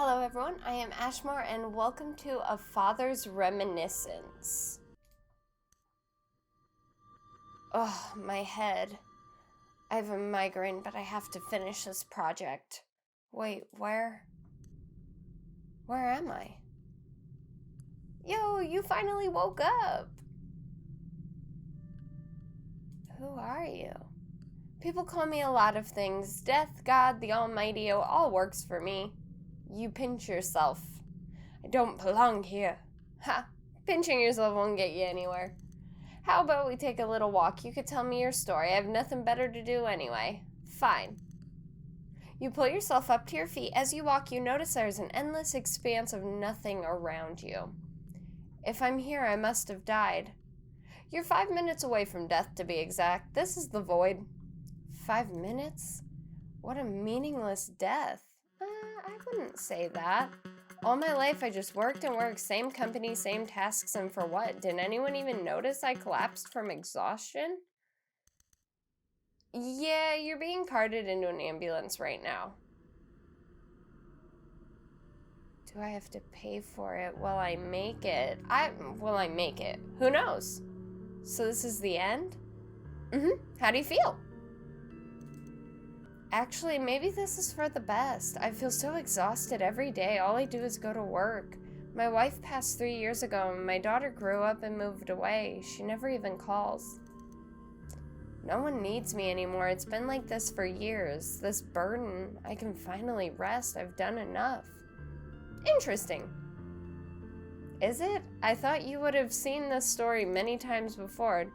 Hello everyone, I am Ashmore and welcome to A Father's Reminiscence. Oh, my head. I have a migraine, but I have to finish this project. Wait, where am I? Yo, you finally woke up! Who are you? People call me a lot of things. Death, God, the Almighty, all works for me. You pinch yourself. I don't belong here. Ha! Pinching yourself won't get you anywhere. How about we take a little walk? You could tell me your story. I have nothing better to do anyway. Fine. You pull yourself up to your feet. As you walk, you notice there's an endless expanse of nothing around you. If I'm here, I must have died. You're 5 minutes away from death, to be exact. This is the void. 5 minutes? What a meaningless death. I wouldn't say that. All my life I just worked and worked, same company, same tasks, and for what? Did anyone even notice I collapsed from exhaustion? Yeah, you're being carted into an ambulance right now. Do I have to pay for it? Will I make it? Will I make it? Who knows? So this is the end? How do you feel? Actually, maybe this is for the best. I feel so exhausted every day. All I do is go to work. My wife passed 3 years ago, and my daughter grew up and moved away. She never even calls. No one needs me anymore. It's been like this for years. This burden. I can finally rest. I've done enough. Interesting. Is it? I thought you would have seen this story many times before.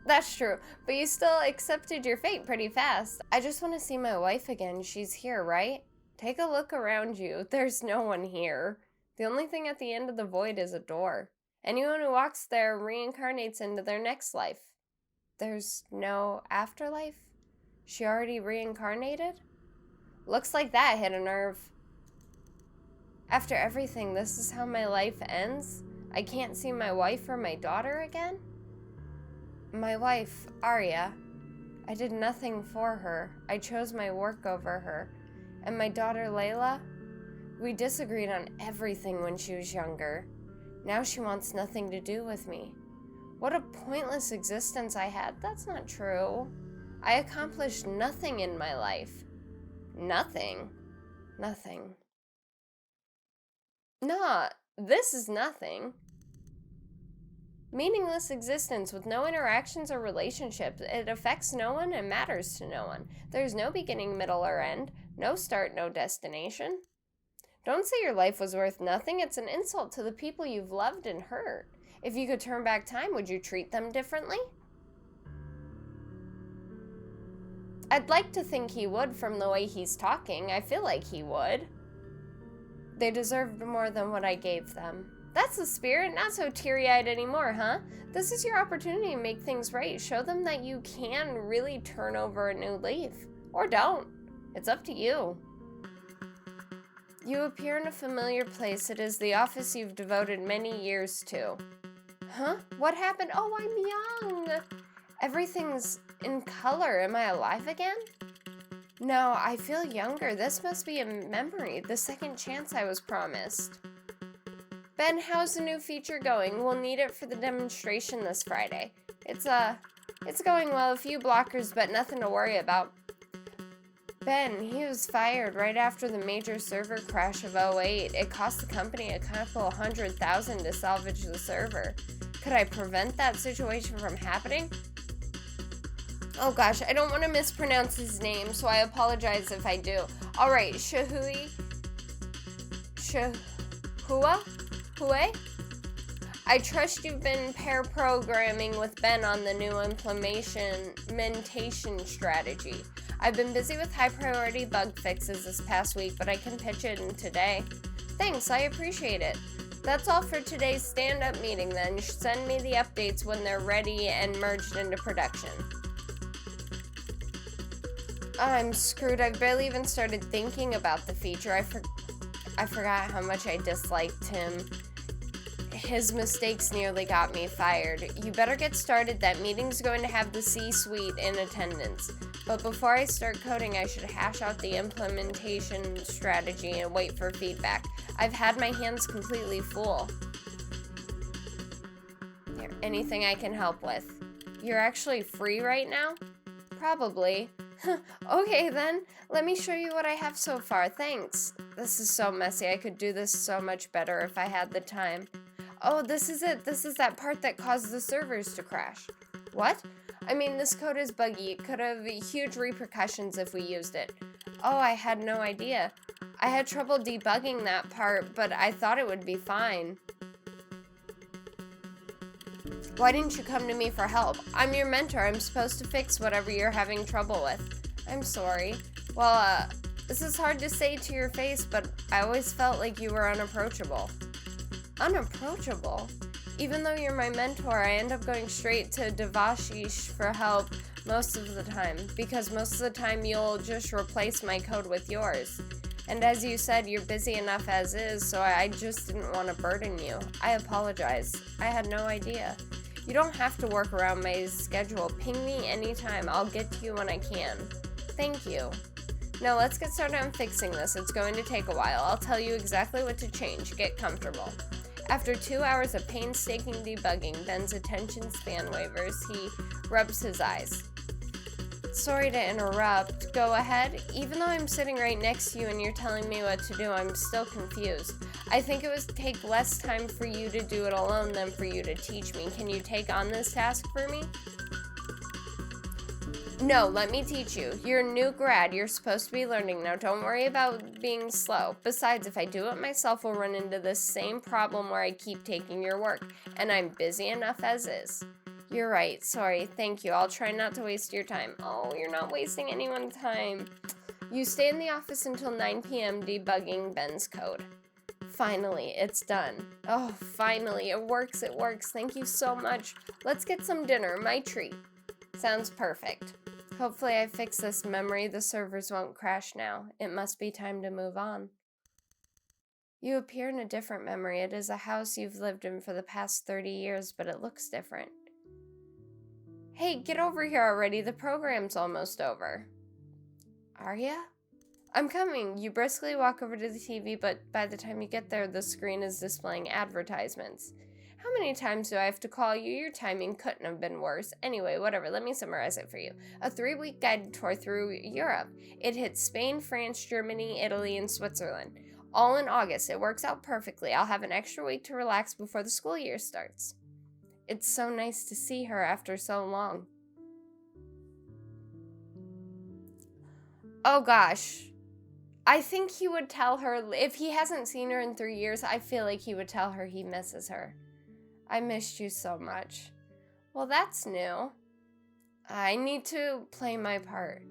That's true, but you still accepted your fate pretty fast. I just want to see my wife again. She's here, right? Take a look around you. There's no one here. The only thing at the end of the void is a door. Anyone who walks there reincarnates into their next life. There's no afterlife? She already reincarnated? Looks like that hit a nerve. After everything, this is how my life ends? I can't see my wife or my daughter again? My wife, Arya, I did nothing for her. I chose my work over her. And my daughter, Layla, we disagreed on everything when she was younger. Now she wants nothing to do with me. What a pointless existence I had. That's not true. I accomplished nothing in my life. Nothing. Nothing. Nah, this is nothing. Meaningless existence with no interactions or relationships. It affects no one and matters to no one. There's no beginning, middle, or end. No start, no destination. Don't say your life was worth nothing. It's an insult to the people you've loved and hurt. If you could turn back time, would you treat them differently? I'd like to think he would from the way he's talking. I feel like he would. They deserved more than what I gave them. That's the spirit, not so teary-eyed anymore, huh? This is your opportunity to make things right. Show them that you can really turn over a new leaf. Or don't. It's up to you. You appear in a familiar place. It is the office you've devoted many years to. Huh? What happened? Oh, I'm young. Everything's in color. Am I alive again? No, I feel younger. This must be a memory. The second chance I was promised. Ben, how's the new feature going? We'll need it for the demonstration this Friday. It's going well, a few blockers, but nothing to worry about. Ben, he was fired right after the major server crash of '08. It cost the company a couple $100,000 to salvage the server. Could I prevent that situation from happening? Oh gosh, I don't want to mispronounce his name, so I apologize if I do. Alright, Hue? I trust you've been pair programming with Ben on the new implementation strategy. I've been busy with high priority bug fixes this past week, but I can pitch it in today. Thanks, I appreciate it. That's all for today's stand-up meeting then. Send me the updates when they're ready and merged into production. I'm screwed. I've barely even started thinking about the feature. I forgot how much I disliked him. His mistakes nearly got me fired. You better get started. That meeting's going to have the C-suite in attendance. But before I start coding, I should hash out the implementation strategy and wait for feedback. I've had my hands completely full. There, anything I can help with? You're actually free right now? Probably. Okay then, let me show you what I have so far, thanks. This is so messy, I could do this so much better if I had the time. Oh, this is it, this is that part that caused the servers to crash. What? I mean, this code is buggy, it could have huge repercussions if we used it. Oh, I had no idea. I had trouble debugging that part, but I thought it would be fine. Why didn't you come to me for help? I'm your mentor. I'm supposed to fix whatever you're having trouble with. I'm sorry. Well, this is hard to say to your face, but I always felt like you were unapproachable. Unapproachable? Even though you're my mentor, I end up going straight to Devashish for help most of the time, because most of the time you'll just replace my code with yours. And as you said, you're busy enough as is, so I just didn't want to burden you. I apologize. I had no idea. You don't have to work around my schedule. Ping me anytime. I'll get to you when I can. Thank you. Now let's get started on fixing this. It's going to take a while. I'll tell you exactly what to change. Get comfortable. After 2 hours of painstaking debugging, Ben's attention span wavers. He rubs his eyes. Sorry to interrupt. Go ahead. Even though I'm sitting right next to you and you're telling me what to do, I'm still confused. I think it would take less time for you to do it alone than for you to teach me. Can you take on this task for me? No, let me teach you. You're a new grad. You're supposed to be learning now. Don't worry about being slow. Besides, if I do it myself, we'll run into this same problem where I keep taking your work, and I'm busy enough as is. You're right. Sorry. Thank you. I'll try not to waste your time. Oh, you're not wasting anyone's time. You stay in the office until 9 p.m. debugging Ben's code. Finally, it's done. Oh, finally. It works. It works. Thank you so much. Let's get some dinner. My treat. Sounds perfect. Hopefully I fix this memory. The servers won't crash now. It must be time to move on. You appear in a different memory. It is a house you've lived in for the past 30 years, but it looks different. Hey, get over here already. The program's almost over. Are ya? I'm coming. You briskly walk over to the TV, but by the time you get there, the screen is displaying advertisements. How many times do I have to call you? Your timing couldn't have been worse. Anyway, whatever. Let me summarize it for you. A 3-week guided tour through Europe. It hits Spain, France, Germany, Italy, and Switzerland. All in August. It works out perfectly. I'll have an extra week to relax before the school year starts. It's so nice to see her after so long. Oh gosh. I think he would tell her, if he hasn't seen her in 3 years, I feel like he would tell her he misses her. I missed you so much. Well, that's new. I need to play my part.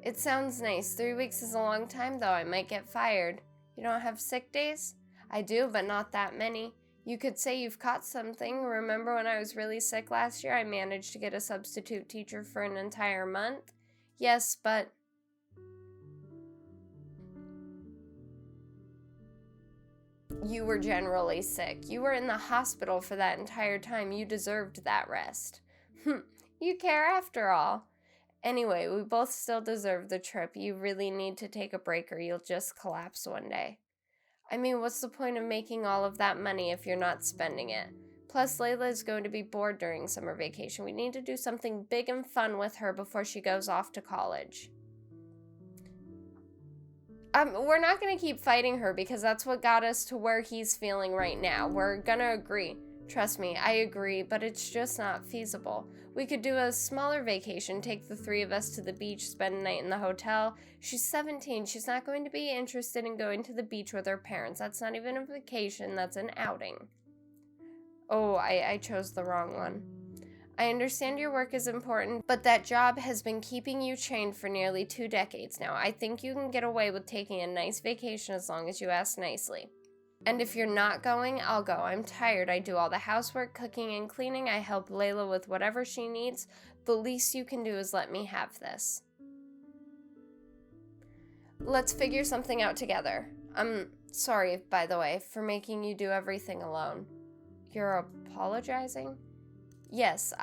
It sounds nice. 3 weeks is a long time, though. I might get fired. You don't have sick days? I do, but not that many. You could say you've caught something. Remember when I was really sick last year? I managed to get a substitute teacher for an entire month. Yes, but... You were generally sick. You were in the hospital for that entire time. You deserved that rest. You care after all. Anyway, we both still deserve the trip. You really need to take a break or you'll just collapse one day. I mean, what's the point of making all of that money if you're not spending it? Plus, Layla is going to be bored during summer vacation. We need to do something big and fun with her before she goes off to college. We're not going to keep fighting her because that's what got us to where he's feeling right now. We're going to agree. Trust me, I agree, but it's just not feasible. We could do a smaller vacation, take the 3 of us to the beach, spend a night in the hotel. She's 17. She's not going to be interested in going to the beach with her parents. That's not even a vacation. That's an outing. Oh, I chose the wrong one. I understand your work is important, but that job has been keeping you chained for nearly 2 decades now. I think you can get away with taking a nice vacation as long as you ask nicely. And if you're not going, I'll go. I'm tired. I do all the housework, cooking, and cleaning. I help Layla with whatever she needs. The least you can do is let me have this. Let's figure something out together. I'm sorry, by the way, for making you do everything alone. You're apologizing? Yes,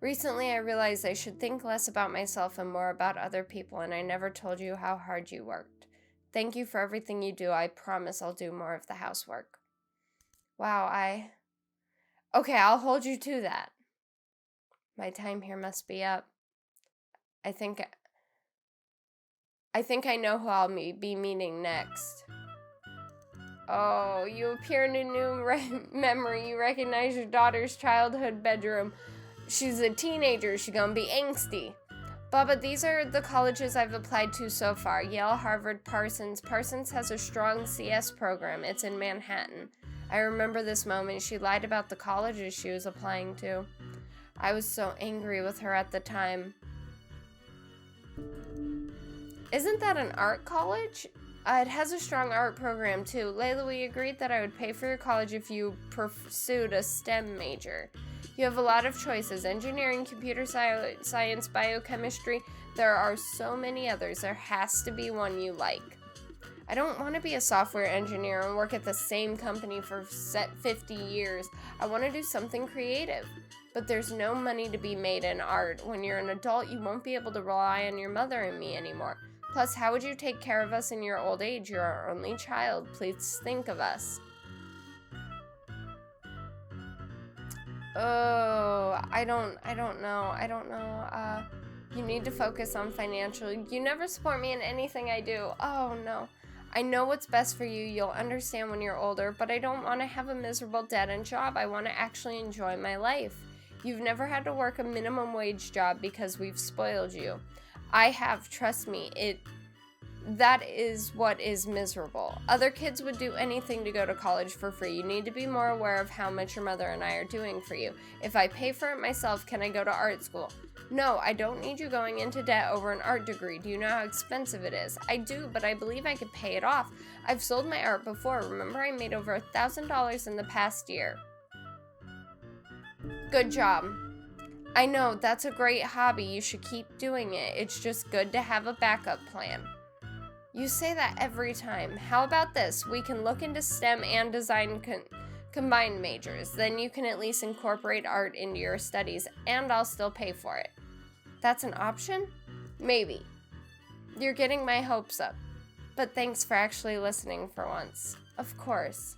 Recently, I realized I should think less about myself and more about other people, and I never told you how hard you worked. Thank you for everything you do. I promise I'll do more of the housework. Wow, Okay, I'll hold you to that. My time here must be up. I think I know who I'll be meeting next. Oh, you appear in a new memory. You recognize your daughter's childhood bedroom. She's a teenager. She's gonna be angsty. Baba, these are the colleges I've applied to so far. Yale, Harvard, Parsons. Parsons has a strong CS program. It's in Manhattan. I remember this moment. She lied about the colleges she was applying to. I was so angry with her at the time. Isn't that an art college? It has a strong art program too. Layla, we agreed that I would pay for your college if you pursued a STEM major. You have a lot of choices: engineering, computer science, biochemistry. There are so many others. There has to be one you like. I don't want to be a software engineer and work at the same company for 50 years. I want to do something creative. But there's no money to be made in art. When you're an adult, you won't be able to rely on your mother and me anymore. Plus, how would you take care of us in your old age? You're our only child. Please think of us. Oh, I don't know. You need to focus on financial. You never support me in anything I do. Oh, no. I know what's best for you. You'll understand when you're older, but I don't want to have a miserable dead-end job. I want to actually enjoy my life. You've never had to work a minimum wage job because we've spoiled you. I have, trust me. That is what is miserable. Other kids would do anything to go to college for free. You need to be more aware of how much your mother and I are doing for you. If I pay for it myself, can I go to art school? No, I don't need you going into debt over an art degree. Do you know how expensive it is? I do, but I believe I could pay it off. I've sold my art before. Remember, I made over $1,000 in the past year. Good job. I know, that's a great hobby. You should keep doing it. It's just good to have a backup plan. You say that every time. How about this? We can look into STEM and design combined majors. Then you can at least incorporate art into your studies, and I'll still pay for it. That's an option? Maybe. You're getting my hopes up. But thanks for actually listening for once. Of course.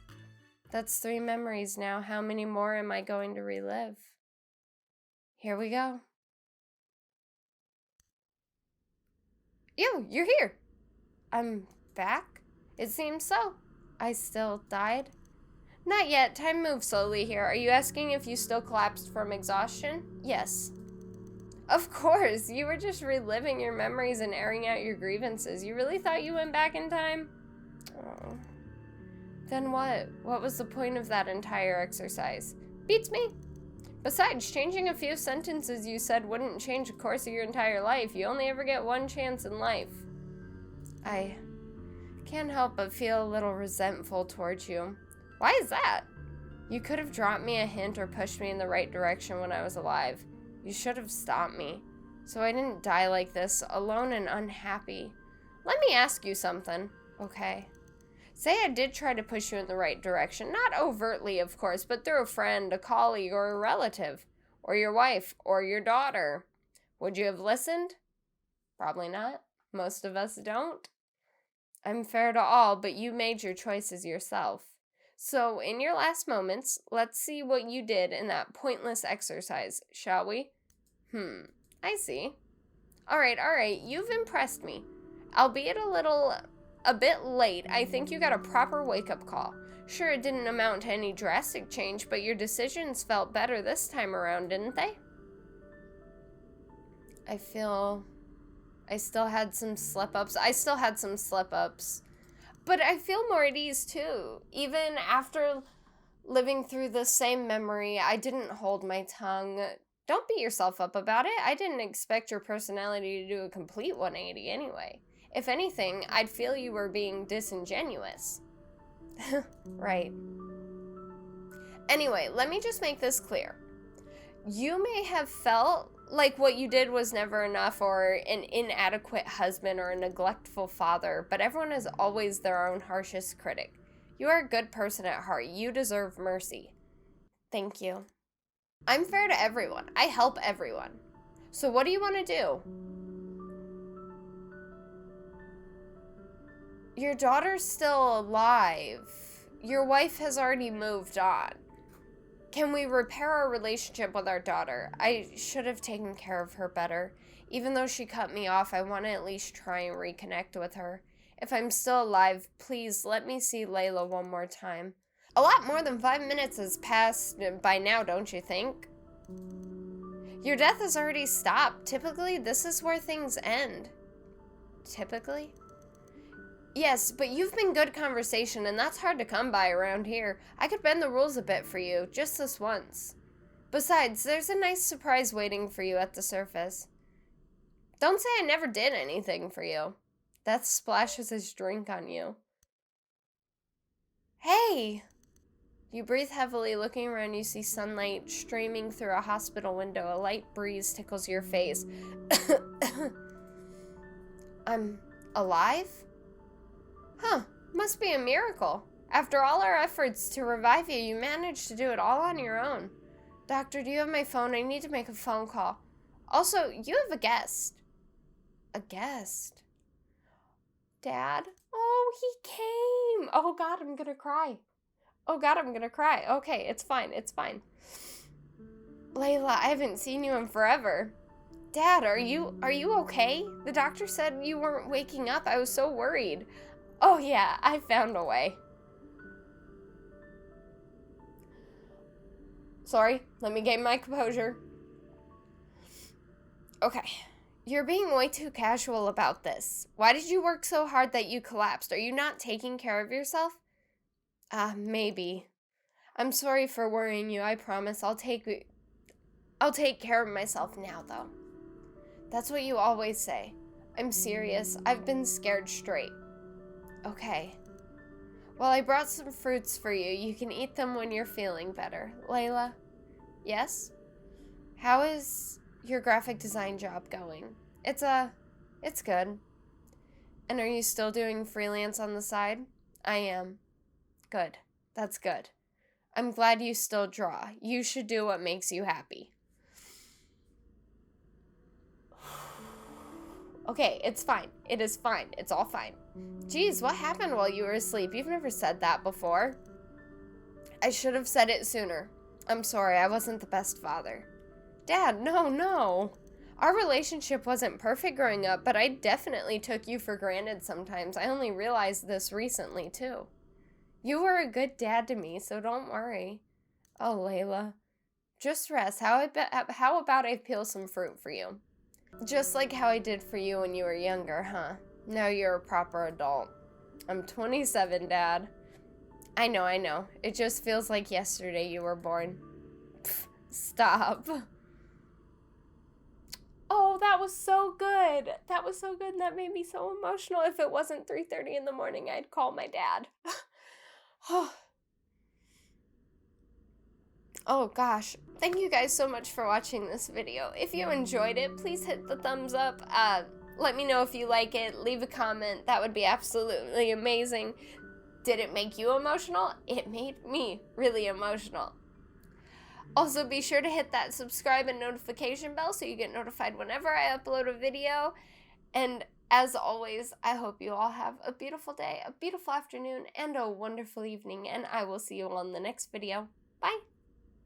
That's 3 memories now. How many more am I going to relive? Here we go. You're here. I'm back? It seems so. I still died? Not yet. Time moves slowly here. Are you asking if you still collapsed from exhaustion? Yes. Of course. You were just reliving your memories and airing out your grievances. You really thought you went back in time? Oh. Then what? What was the point of that entire exercise? Beats me. Besides, changing a few sentences you said wouldn't change the course of your entire life. You only ever get one chance in life. I can't help but feel a little resentful towards you. Why is that? You could have dropped me a hint or pushed me in the right direction when I was alive. You should have stopped me, so I didn't die like this, alone and unhappy. Let me ask you something, okay? Say I did try to push you in the right direction, not overtly, of course, but through a friend, a colleague, or a relative, or your wife, or your daughter. Would you have listened? Probably not. Most of us don't. I'm fair to all, but you made your choices yourself. So, in your last moments, let's see what you did in that pointless exercise, shall we? I see. All right, you've impressed me. Albeit a bit late, I think you got a proper wake-up call. Sure, it didn't amount to any drastic change, but your decisions felt better this time around, didn't they? I still had some slip-ups. But I feel more at ease, too. Even after living through the same memory, I didn't hold my tongue. Don't beat yourself up about it. I didn't expect your personality to do a complete 180 anyway. If anything, I'd feel you were being disingenuous. Right. Anyway, let me just make this clear. You may have felt like what you did was never enough, or an inadequate husband, or a neglectful father, but everyone is always their own harshest critic. You are a good person at heart. You deserve mercy. Thank you. I'm fair to everyone. I help everyone. So what do you want to do? Your daughter's still alive. Your wife has already moved on. Can we repair our relationship with our daughter? I should have taken care of her better. Even though she cut me off, I want to at least try and reconnect with her. If I'm still alive, please let me see Layla one more time. A lot more than 5 minutes has passed by now, don't you think? Your death has already stopped. Typically, this is where things end. Typically? Yes, but you've been good conversation, and that's hard to come by around here. I could bend the rules a bit for you, just this once. Besides, there's a nice surprise waiting for you at the surface. Don't say I never did anything for you. Death splashes his drink on you. Hey! You breathe heavily. Looking around, you see sunlight streaming through a hospital window. A light breeze tickles your face. I'm alive? Huh, must be a miracle. After all our efforts to revive you, you managed to do it all on your own. Doctor, do you have my phone? I need to make a phone call. Also, you have a guest. A guest? Dad? Oh, he came. Oh, God, I'm gonna cry. Oh, God, I'm gonna cry. Okay, it's fine, it's fine. Layla, I haven't seen you in forever. Dad, are you okay? The doctor said you weren't waking up. I was so worried. Oh yeah, I found a way. Sorry, let me gain my composure. Okay, you're being way too casual about this. Why did you work so hard that you collapsed? Are you not taking care of yourself? Maybe. I'm sorry for worrying you. I promise I'll take care of myself now, though. That's what you always say. I'm serious. I've been scared straight. Okay. Well, I brought some fruits for you. You can eat them when you're feeling better. Layla? Yes? How is your graphic design job going? It's good. And are you still doing freelance on the side? I am. Good. That's good. I'm glad you still draw. You should do what makes you happy. Okay, it's fine. It is fine. It's all fine. Geez, what happened while you were asleep? You've never said that before. I should have said it sooner. I'm sorry, I wasn't the best father. Dad, no. Our relationship wasn't perfect growing up, but I definitely took you for granted sometimes. I only realized this recently, too. You were a good dad to me, so don't worry. Oh, Layla. Just rest. How about I peel some fruit for you? Just like how I did for you when you were younger, huh? Now you're a proper adult. I'm 27, Dad. I know. It just feels like yesterday you were born. Pfft, stop. Oh, that was so good. That was so good, and that made me so emotional. If it wasn't 3:30 in the morning, I'd call my dad. Oh gosh, thank you guys so much for watching this video. If you enjoyed it, please hit the thumbs up. Let me know if you like it. Leave a comment. That would be absolutely amazing. Did it make you emotional? It made me really emotional. Also, be sure to hit that subscribe and notification bell so you get notified whenever I upload a video. And as always, I hope you all have a beautiful day, a beautiful afternoon, and a wonderful evening, and I will see you on the next video. Bye!